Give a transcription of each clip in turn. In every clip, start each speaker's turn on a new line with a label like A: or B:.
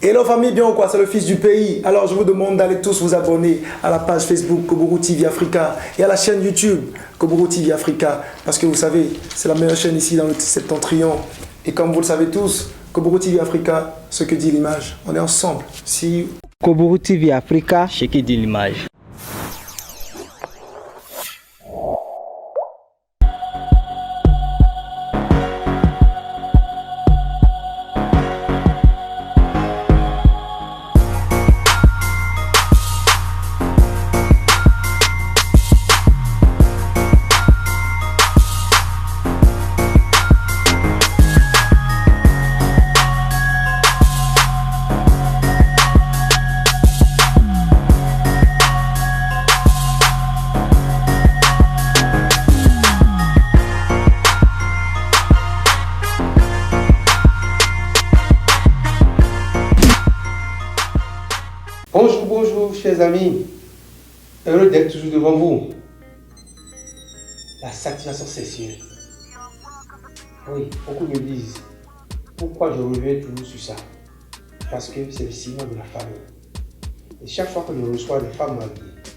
A: Hello famille, bien ou quoi? C'est le fils du pays. Alors je vous demande d'aller tous vous abonner à la page Facebook Koburu TV Africa et à la chaîne YouTube Koburu TV Africa. Parce que vous savez, c'est la meilleure chaîne ici dans le septentrion. Et comme vous le savez tous, Koburu TV Africa, ce que dit l'image. On est ensemble. See you.
B: Koburu TV Africa, ce que dit l'image.
C: Bonjour, bonjour, chers amis. Heureux d'être toujours devant vous. La satisfaction sexuelle. Oui, beaucoup me disent pourquoi je reviens toujours sur ça. Parce que c'est le signe de la famille. Et chaque fois que je reçois des femmes mariées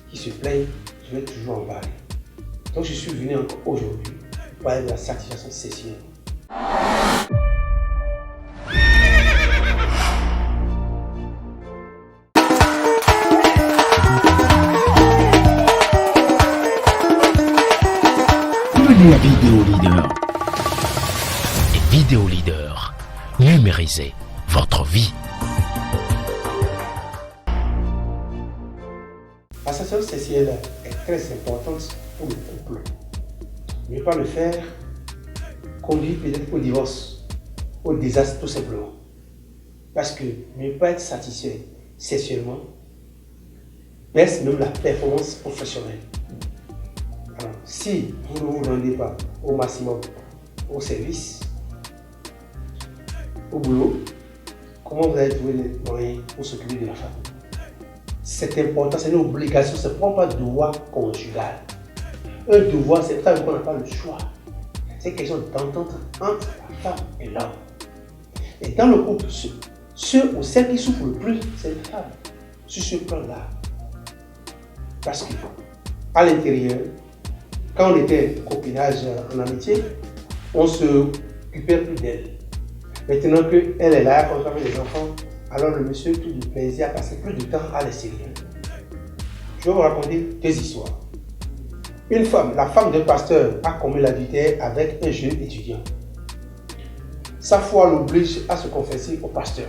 C: qui se plaignent, je vais toujours en parler. Donc je suis venu encore aujourd'hui pour parler de la satisfaction sexuelle.
D: La vidéo leader. Et vidéo leader, numérisez votre vie.
C: La satisfaction sexuelle est très importante pour le couple. Ne pas le faire conduit peut-être au divorce, au désastre tout simplement. Parce que ne pas être satisfait sexuellement baisse même la performance professionnelle. Alors, si vous ne vous rendez pas au maximum au service, au boulot, comment vous allez trouver les moyens pour s'occuper de la famille? C'est important, c'est une obligation, ce n'est pas un devoir conjugal. Un devoir, c'est ça qu'on n'a pas le choix. C'est quelque chose d'entente entre la femme et l'homme. Et dans le couple, ceux ou celles qui souffrent le plus, c'est les femmes, sur ce plan-là. Parce qu'à l'intérieur, quand on était au copinage en amitié, on se occupait plus d'elle. Maintenant qu'elle est là, quand on fait des enfants, alors le monsieur trouve du plaisir à passer plus de temps à l'extérieur. Je vais vous raconter deux histoires. Une femme, la femme d'un pasteur, a commis l'adultère avec un jeune étudiant. Sa foi l'oblige à se confesser au pasteur.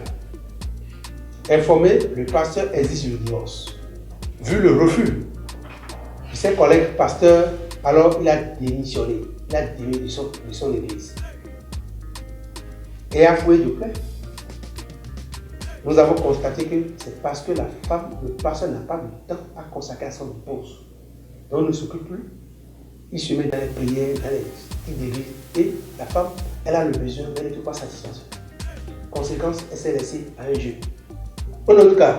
C: Informé, le pasteur exige le divorce. Vu le refus de ses collègues pasteurs, alors il a démissionné, il a démis de son église. Et avoué de plainte. Nous avons constaté que c'est parce que la femme, le pasteur n'a pas de temps à consacrer à son épouse. Donc il ne s'occupe plus. Il se met dans les prières, dans les petites églises. Et la femme, elle a le besoin, mais elle ne trouve pas satisfaction. Conséquence, elle s'est laissée à un jeu. En autre cas,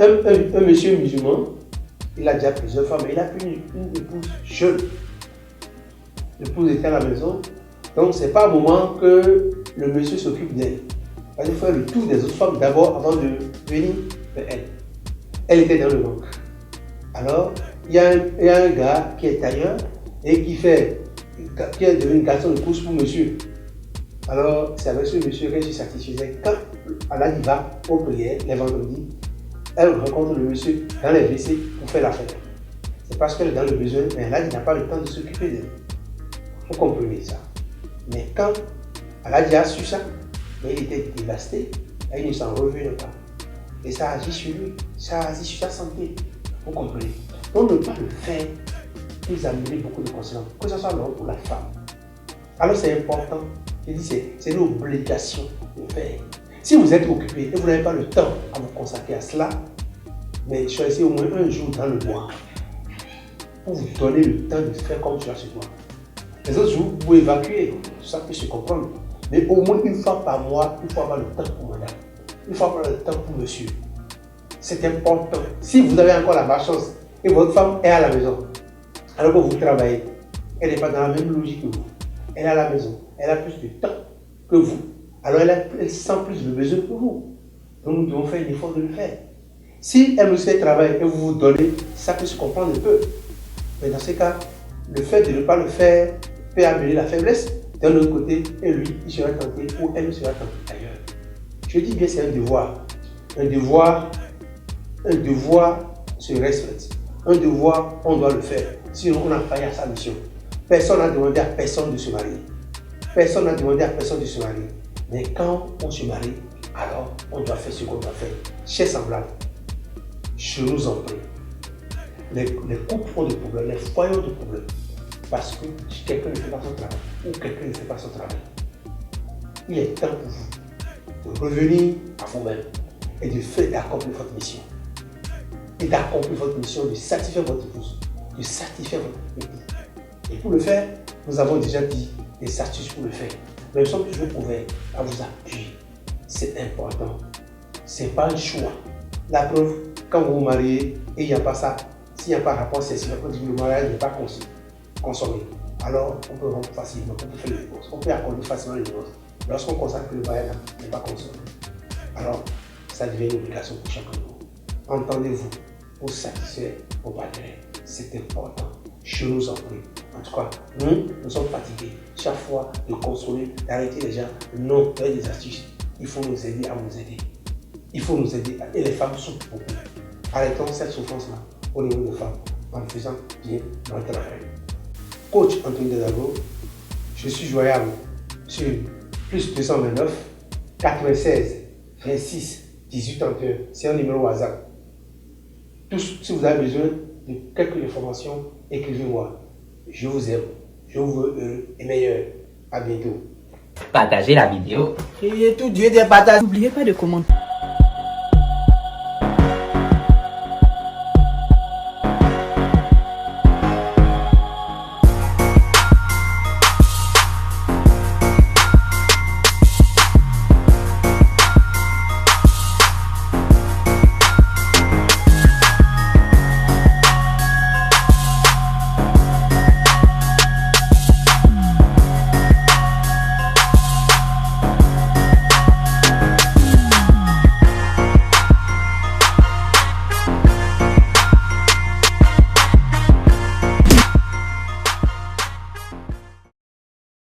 C: un monsieur musulman, il a déjà plusieurs femmes, mais il a pris une épouse jeune. L'épouse était à la maison, donc ce n'est pas un moment que le monsieur s'occupe d'elle. Il faut faire le tour des autres femmes d'abord avant de venir vers elle. Elle était dans le manque. Alors, il y a un gars qui est ailleurs et qui est devenu garçon de course pour monsieur. Alors, c'est avec ce monsieur qu'elle se satisfaisait. Quand elle va aux prières, les vendredis, elle rencontre le monsieur dans les WC pour faire l'affaire. C'est parce qu'elle est dans le besoin, mais elle n'a pas le temps de s'occuper d'elle. Vous comprenez ça. Mais quand elle a su ça, mais il était dévasté, et il ne s'en revenait pas. Et ça agit sur lui, ça agit sur sa santé. Vous comprenez. Donc ne pas le faire peut amener beaucoup de conséquences, que ce soit l'homme ou la femme. Alors c'est important, je dis c'est une obligation de faire. Si vous êtes occupé et vous n'avez pas le temps à vous consacrer à cela, mais choisissez au moins un jour dans le mois pour vous donner le temps de faire comme cela se doit. Les autres jours, vous pouvez évacuer, ça peut se comprendre. Mais au moins une fois par mois, il faut avoir le temps pour madame. Il faut avoir le temps pour monsieur. C'est important. Si vous avez encore la malchance et votre femme est à la maison, alors que vous travaillez, elle n'est pas dans la même logique que vous. Elle est à la maison, elle a plus de temps que vous. Alors elle sent plus le besoin que vous. Donc nous devons faire l'effort de le faire. Si un monsieur travaille et vous vous donnez, ça peut se comprendre un peu. Mais dans ce cas, le fait de ne pas le faire peut amener la faiblesse d'un autre côté et lui, il sera tenté ou elle sera tentée ailleurs. Je dis bien, c'est un devoir. Un devoir se respecte. Un devoir, on doit le faire. Sinon, on a failli à sa mission. Personne n'a demandé à personne de se marier. Personne n'a demandé à personne de se marier. Mais quand on se marie, alors on doit faire ce qu'on doit faire. Chers semblables, je nous en prie. Les couples ont des problèmes, les foyers ont des problèmes. Parce que quelqu'un ne fait pas son travail ou quelqu'un ne fait pas son travail. Il est temps pour vous de revenir à vous-même et d'accomplir votre mission. Et d'accomplir votre mission, de satisfaire votre épouse, de satisfaire votre époux. Et pour le faire, nous avons déjà dit des astuces pour le faire. Mais nous sommes toujours ouverts à vous appuyer. C'est important. Ce n'est pas un choix. La preuve, quand vous vous mariez et il n'y a pas ça, s'il n'y a pas rapport sexuel, on dit que le mariage n'est pas consommé. Alors, on peut rompre facilement, on peut faire le divorce, on peut accorder facilement le divorce. Lorsqu'on constate que le mariage n'est pas consommé, alors ça devient une obligation pour chacun de vous. Entendez-vous pour satisfaire vos partenaires. C'est important. Je nous en prie. En tout cas, nous sommes fatigués. Chaque fois de consoler, d'arrêter les gens, non, avec des astuces. Il faut nous aider à nous aider. Il faut nous aider. Et les femmes souffrent beaucoup. Arrêtons cette souffrance-là au niveau des femmes en faisant bien notre travail. Coach Anthony Dedago, je suis joignable sur plus 229 96 26 18 31. C'est un numéro WhatsApp. Tous, si vous avez besoin de quelques informations, écrivez-moi. Je vous aime. Je vous veux heureux et meilleur. À bientôt.
B: Partagez la vidéo.
E: Criez tout Dieu des partages. N'oubliez pas de commenter.